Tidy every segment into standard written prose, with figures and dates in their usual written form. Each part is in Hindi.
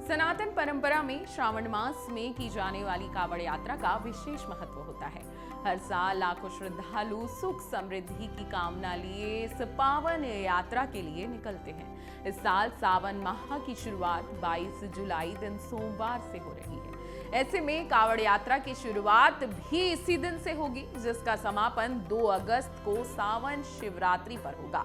सनातन परंपरा में श्रावण मास में की जाने वाली कावड़ यात्रा का विशेष महत्व होता है। हर साल लाखों श्रद्धालु सुख समृद्धि की कामना लिए इस पावन यात्रा के लिए निकलते हैं। इस साल सावन माह की शुरुआत 22 जुलाई दिन सोमवार से हो रही है। ऐसे में कावड़ यात्रा की शुरुआत भी इसी दिन से होगी, जिसका समापन 2 अगस्त को सावन शिवरात्रि पर होगा।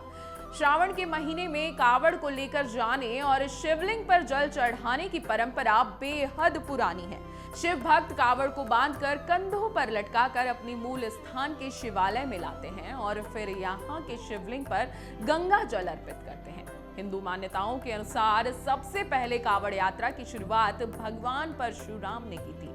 श्रावण के महीने में कावड़ को लेकर जाने और शिवलिंग पर जल चढ़ाने की परंपरा बेहद पुरानी है। शिव भक्त कावड़ को बांधकर कंधों पर लटकाकर अपनी मूल स्थान के शिवालय में लाते हैं और फिर यहाँ के शिवलिंग पर गंगा जल अर्पित करते हैं। हिंदू मान्यताओं के अनुसार सबसे पहले कावड़ यात्रा की शुरुआत भगवान परशुराम ने की थी।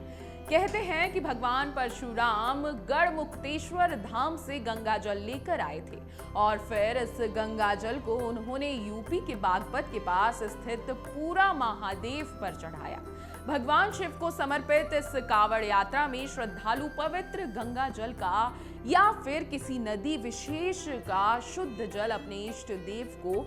कहते हैं कि भगवान परशुराम गढ़मुक्तेश्वर धाम से गंगा जल लेकर आए थे और फिर इस गंगा जल को उन्होंने यूपी के बागपत के पास स्थित पूरा महादेव पर चढ़ाया। भगवान शिव को समर्पित इस कावड़ यात्रा में श्रद्धालु पवित्र गंगा जल का या फिर किसी नदी विशेष का शुद्ध जल अपने इष्ट देव को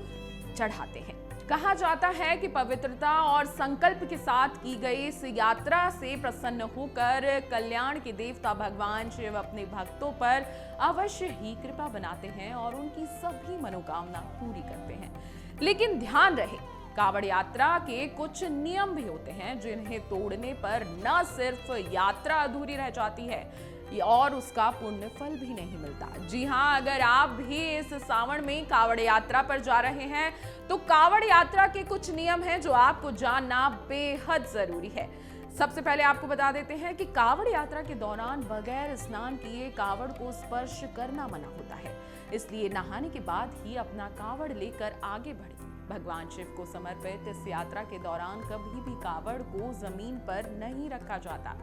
चढ़ाते हैं। कहा जाता है कि पवित्रता और संकल्प के साथ की गई इस यात्रा से प्रसन्न होकर कल्याण के देवता भगवान शिव अपने भक्तों पर अवश्य ही कृपा बनाते हैं और उनकी सभी मनोकामना पूरी करते हैं। लेकिन ध्यान रहे, कावड़ यात्रा के कुछ नियम भी होते हैं जिन्हें तोड़ने पर न सिर्फ यात्रा अधूरी रह जाती है और उसका पुण्य फल भी नहीं मिलता। जी हाँ, अगर आप भी इस सावन में कावड़ यात्रा पर जा रहे हैं तो कावड़ यात्रा के कुछ नियम हैं जो आपको जानना बेहद जरूरी है। सबसे पहले आपको बता देते हैं कि कावड़ यात्रा के दौरान बगैर स्नान किए कावड़ को स्पर्श करना मना होता है, इसलिए नहाने के बाद ही अपना कावड़ लेकर आगे बढ़े। भगवान शिव को समर्पित इस यात्रा के दौरान कभी भी कावड़ को जमीन पर नहीं रखा जाता।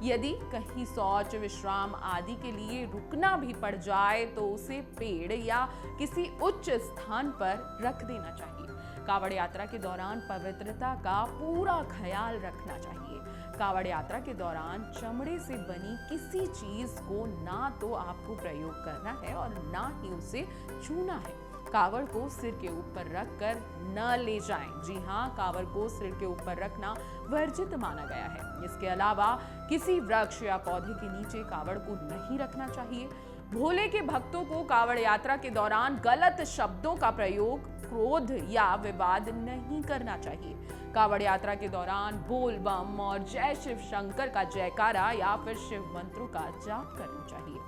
यदि कहीं शौच विश्राम आदि के लिए रुकना भी पड़ जाए तो उसे पेड़ या किसी उच्च स्थान पर रख देना चाहिए। कावड़ यात्रा के दौरान पवित्रता का पूरा ख्याल रखना चाहिए। कावड़ यात्रा के दौरान चमड़े से बनी किसी चीज को ना तो आपको प्रयोग करना है और ना ही उसे छूना है। कावड़ को सिर के ऊपर रखकर न ले जाएं। जी हाँ, कावड़ को सिर के ऊपर रखना वर्जित माना गया है। इसके अलावा किसी वृक्ष या पौधे के नीचे कावड़ को नहीं रखना चाहिए। भोले के भक्तों को कावड़ यात्रा के दौरान गलत शब्दों का प्रयोग, क्रोध या विवाद नहीं करना चाहिए। कावड़ यात्रा के दौरान बोल बम और जय शिव शंकर का जयकारा या फिर शिव मंत्रों का जाप करना चाहिए।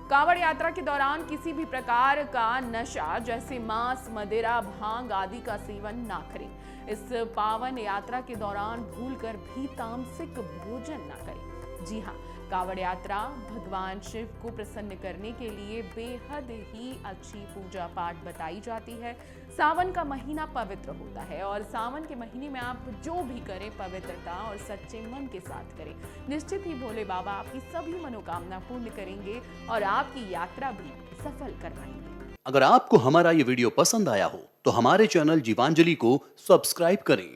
कावड़ यात्रा के दौरान किसी भी प्रकार का नशा जैसे मांस, मदिरा, भांग आदि का सेवन ना करें। इस पावन यात्रा के दौरान भूलकर भी तामसिक भोजन ना करें। जी हाँ, कावड़ यात्रा भगवान शिव को प्रसन्न करने के लिए बेहद ही अच्छी पूजा पाठ बताई जाती है। सावन का महीना पवित्र होता है और सावन के महीने में आप जो भी करें पवित्रता और सच्चे मन के साथ करें। निश्चित ही भोले बाबा आपकी सभी मनोकामना पूर्ण करेंगे और आपकी यात्रा भी सफल करवाएंगे। अगर आपको हमारा ये वीडियो पसंद आया हो तो हमारे चैनल जीवांजलि को सब्सक्राइब करें